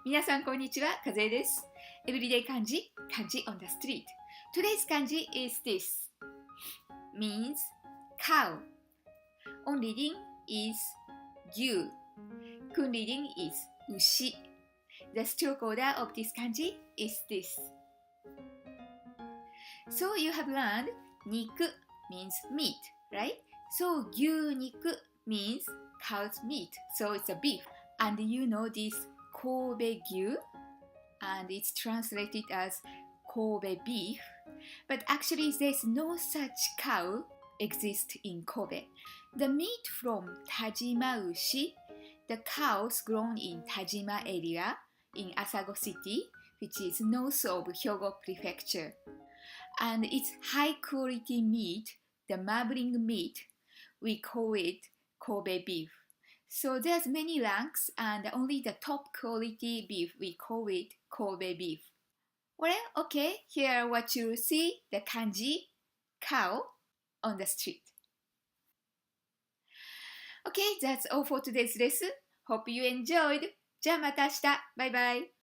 皆さんこんにちは、かずえです。Everyday Kanji, Kanji on the street. Today's Kanji is this. Means cow. On reading is 牛. Kun reading is 牛. The stroke order of this kanji is this. So you have learned niku means meat, right? So 牛肉 means cow's meat. So it's a beef. And you know this Kobe gyu, and it's translated as Kobe beef. But actually there's no such cow exist in Kobe. The meat from TajimaUshi, the cows grown in Tajima area in Asago city, which is north of Hyogo prefecture. And it's high quality meat, the marbling meat. We call it Kobe beef. So there's many ranks, and only the top quality beef, we call it Kobe beef. Well, okay, here are what you see, the kanji, cow, on the street. Okay, that's all for today's lesson. Hope you enjoyed. じゃあまた明日。バイバイ。